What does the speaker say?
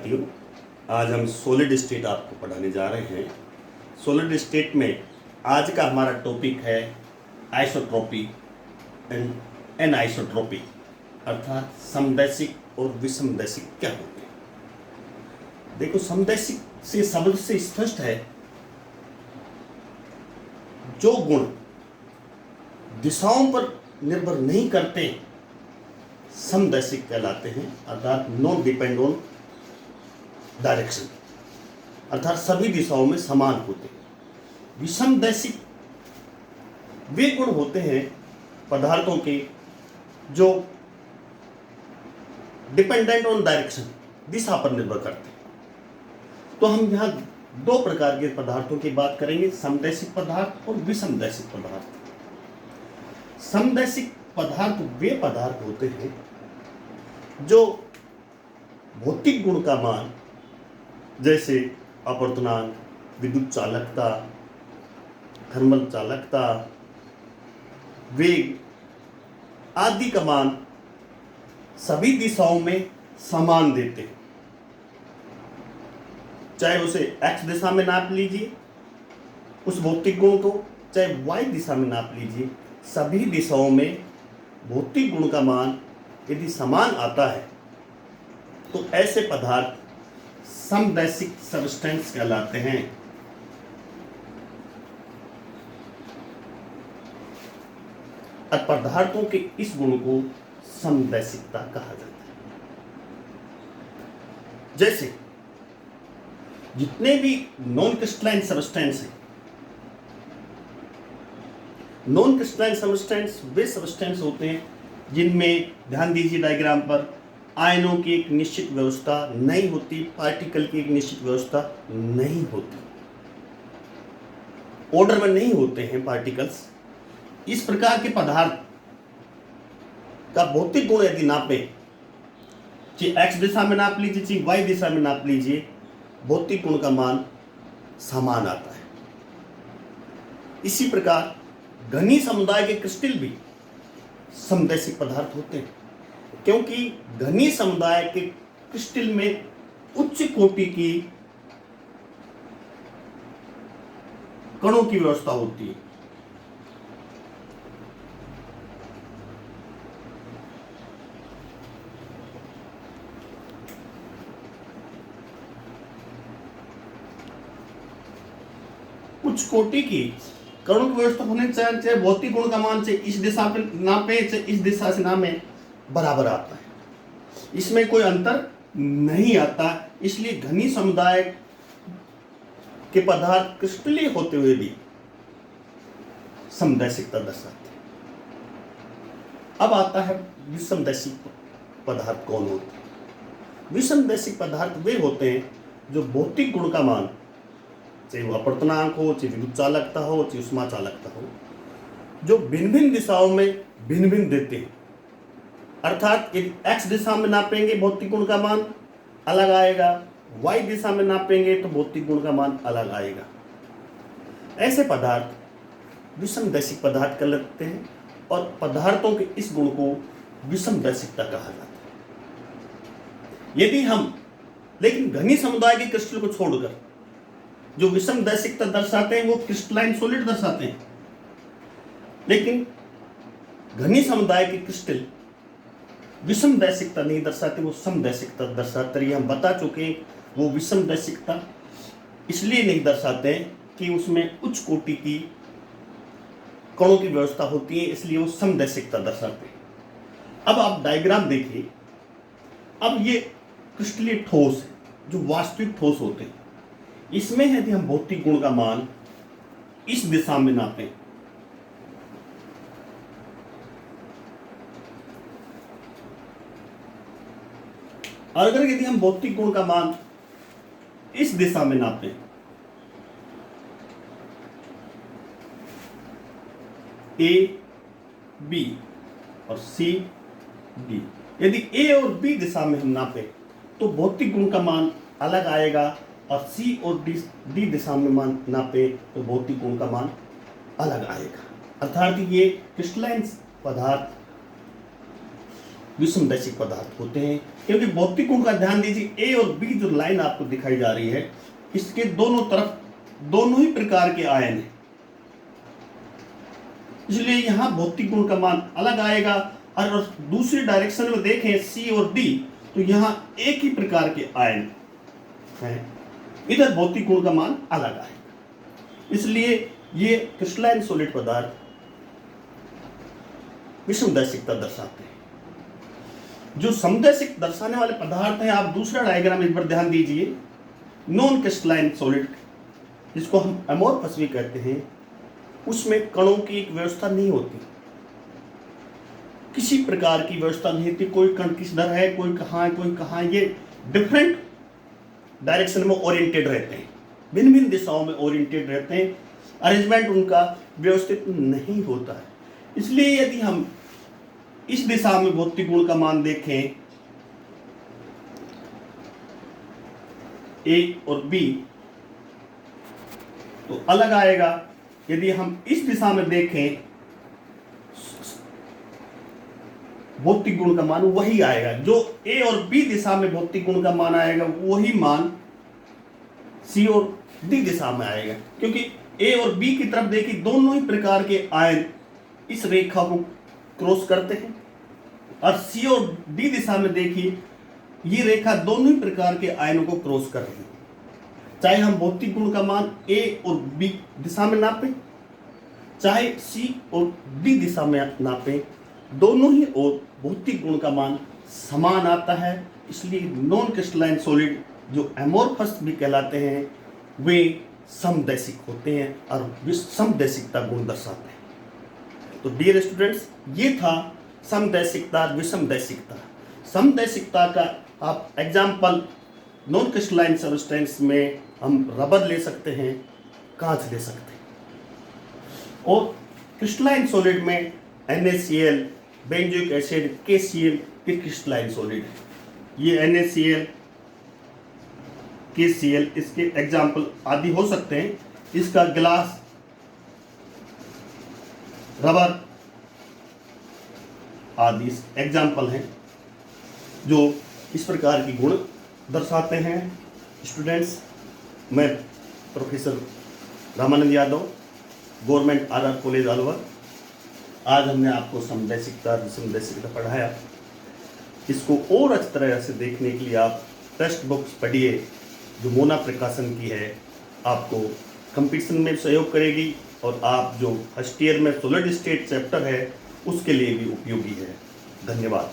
साथियों, आज हम सॉलिड स्टेट आपको पढ़ाने जा रहे हैं। सॉलिड स्टेट में आज का हमारा टॉपिक है आइसोट्रोपी एंड एनआइसोट्रोपी, अर्थात समदैशिक और विषमदैशिक क्या होते हैं। देखो, समदैशिक से शब्द से स्पष्ट है जो गुण दिशाओं पर निर्भर नहीं करते समदैशिक कहलाते हैं, अर्थात नॉट डिपेंड ऑन डायरेक्शन, अर्थात सभी दिशाओं में समान होते हैं। विषमदैशिक वे गुण होते हैं पदार्थों के जो डिपेंडेंट ऑन डायरेक्शन, दिशा पर निर्भर करते हैं। तो हम यहाँ दो प्रकार के पदार्थों की बात करेंगे, समदैशिक पदार्थ और विषमदैशिक पदार्थ। समदैशिक पदार्थ वे पदार्थ होते हैं जो भौतिक गुण का मान, जैसे अपवर्तनांक, विद्युत चालकता, थर्मल चालकता, वेग आदि का मान सभी दिशाओं में समान देते हैं। चाहे उसे x दिशा में नाप लीजिए उस भौतिक गुण को, चाहे y दिशा में नाप लीजिए, सभी दिशाओं में भौतिक गुण का मान यदि समान आता है तो ऐसे पदार्थ समदैशिक सब्सटेंस कहलाते हैं। और पदार्थों के इस गुण को समदैशिकता कहा जाता है। जैसे जितने भी नॉन क्रिस्टलाइन सब्सटेंस हैं, नॉन क्रिस्टलाइन सब्सटेंस वे सब्सटेंस होते हैं जिनमें, ध्यान दीजिए डायग्राम पर, आयनों की एक निश्चित व्यवस्था नहीं होती, पार्टिकल की एक निश्चित व्यवस्था नहीं होती, ऑर्डर में नहीं होते हैं पार्टिकल्स। इस प्रकार के पदार्थ का भौतिक गुण यदि नापें, चाहे x दिशा में नाप लीजिए, चाहे y दिशा में नाप लीजिए, भौतिक गुण का मान समान आता है। इसी प्रकार घनी समुदाय के क्रिस्टल भी समदैशिक पदार्थ होते हैं, क्योंकि घनी समुदाय के क्रिस्टल में उच्च कोटि की कणों की व्यवस्था होती है। उच्च कोटि की कणों की व्यवस्था होने से चाहे भौतिक गुण का मान, चाहे इस दिशा पे नापे चाहे इस दिशा से नापे, बराबर आता है, इसमें कोई अंतर नहीं आता। इसलिए घनी समुदाय के पदार्थ क्रिस्टलीय होते हुए भी समदैशिकता दर्शाते हैं। अब आता है विषमदैशिक पदार्थ कौन होते हैं। विषमदैशिक पदार्थ वे होते हैं जो भौतिक गुण का मान, चाहे वो अपवर्तनांक हो, चाहे विद्युत चालकता हो, चाहे उष्मा चालकता हो, जो भिन्न भिन्न दिशाओं में भिन्न भिन्न देते हैं। अर्थात यदि x दिशा में नापेंगे भौतिक गुण का मान अलग आएगा, y दिशा में नापेंगे तो भौतिक गुण का मान अलग आएगा। ऐसे पदार्थ विषमदैशिक पदार्थ कहलाते हैं और पदार्थों के इस गुण को विषमदैशिकता कहा जाता है। यदि हम लेकिन घनी समुदाय के क्रिस्टल को छोड़कर जो विषमदैशिकता दर्शाते हैं वो क्रिस्टलाइन सॉलिड दर्शाते हैं, लेकिन घनी समुदाय के क्रिस्टल विषमदैशिकता नहीं दर्शाते, वो समदैशिकता दर्शाते। ये हम बता चुके हैं, वो विषमदैशिकता इसलिए नहीं दर्शाते हैं कि उसमें उच्च कोटि की कणों की व्यवस्था होती है, इसलिए वो समदैशिकता दर्शाते हैं। अब आप डायग्राम देखिए। अब ये क्रिस्टलीय ठोस है जो वास्तविक ठोस होते हैं, इसमें यदि हम भौतिक गुण का मान इस दिशा में नापें, और अगर यदि हम भौतिक गुण का मान इस दिशा में नापें, A, B और C, D, यदि A और B दिशा में हम नापें तो भौतिक गुण का मान अलग आएगा, और C और D दिशा में मान नापे तो भौतिक गुण का मान अलग आएगा। अर्थात ये क्रिस्टलाइन पदार्थ विषमदैशिक पदार्थ होते हैं। क्योंकि भौतिक गुण का ध्यान दीजिए, ए और बी जो लाइन आपको दिखाई जा रही है, इसके दोनों तरफ दोनों ही प्रकार के आयन हैं, इसलिए यहां भौतिक गुण का मान अलग आएगा। और दूसरी डायरेक्शन में देखें सी और डी, तो यहां एक ही प्रकार के आयन हैं, इधर भौतिक गुण का मान अलग आएगा। इसलिए ये क्रिस्टलाइन सॉलिड पदार्थ विषमदैशिकता दर्शाते हैं। जो समदैशिक दर्शाने वाले पदार्थ हैं, आप दूसरा डायग्राम इस पर ध्यान दीजिए। नॉन क्रिस्टलाइन सॉलिड, जिसको हम अमोर्फस भी कहते हैं, उसमें कणों की एक व्यवस्था नहीं होती, किसी प्रकार की व्यवस्था नहीं होती। कोई कण किधर है, कोई कहाँ है, कोई कहाँ है, ये डिफरेंट डायरेक्शन में ओरिएंटेड रहते हैं, भिन्न भिन्न दिशाओं में ओरिएंटेड रहते हैं। अरेंजमेंट उनका व्यवस्थित नहीं होता है। इसलिए यदि हम इस दिशा में भौतिक गुण का मान देखें ए और बी, तो अलग आएगा। यदि हम इस दिशा में देखें भौतिक गुण का मान वही आएगा, जो ए और बी दिशा में भौतिक गुण का मान आएगा वही मान सी और डी दिशा में आएगा। क्योंकि ए और बी की तरफ देखिए, दोनों ही प्रकार के आयन इस रेखा को क्रॉस करते हैं, और सी और डी दिशा में देखिए, ये रेखा दोनों ही प्रकार के आयनों को क्रॉस कर रही है। चाहे हम भौतिक गुण का मान ए और बी दिशा में नापें, चाहे सी और डी दिशा में नापें, दोनों ही और भौतिक गुण का मान समान आता है। इसलिए नॉन क्रिस्टलाइन सॉलिड जो अमोर्फस भी कहलाते हैं, वे समदैशिक होते हैं और समदैशिकता गुण दर्शाते हैं। तो डियर स्टूडेंट्स, ये था समदैशिकता विषमदैशिकता। समदैशिकता का आप एग्जाम्पल नॉन क्रिस्टलाइन सब्सटेंस में हम रबर ले सकते हैं, कांच ले सकते हैं, और क्रिस्टलाइन सॉलिड में NaCl, बेंजोइक एसिड, KCl के क्रिस्टलाइन सॉलिड है। ये NaCl, KCl इसके एग्जाम्पल आदि हो सकते हैं। इसका गिलास, रबर आदि एग्जाम्पल हैं जो इस प्रकार की गुण दर्शाते हैं। स्टूडेंट्स, मैं professor Ramanand Yadav, government RR college Alwar, आज हमने आपको समदैशिकता विषमदैशिकता पढ़ाया। इसको और अच्छी तरह से देखने के लिए आप टेक्स्ट बुक्स पढ़िए जो मोना प्रकाशन की है, आपको कंपटीशन में सहयोग करेगी, और आप जो फर्स्ट ईयर में सॉलिड स्टेट चैप्टर है उसके लिए भी उपयोगी है। धन्यवाद।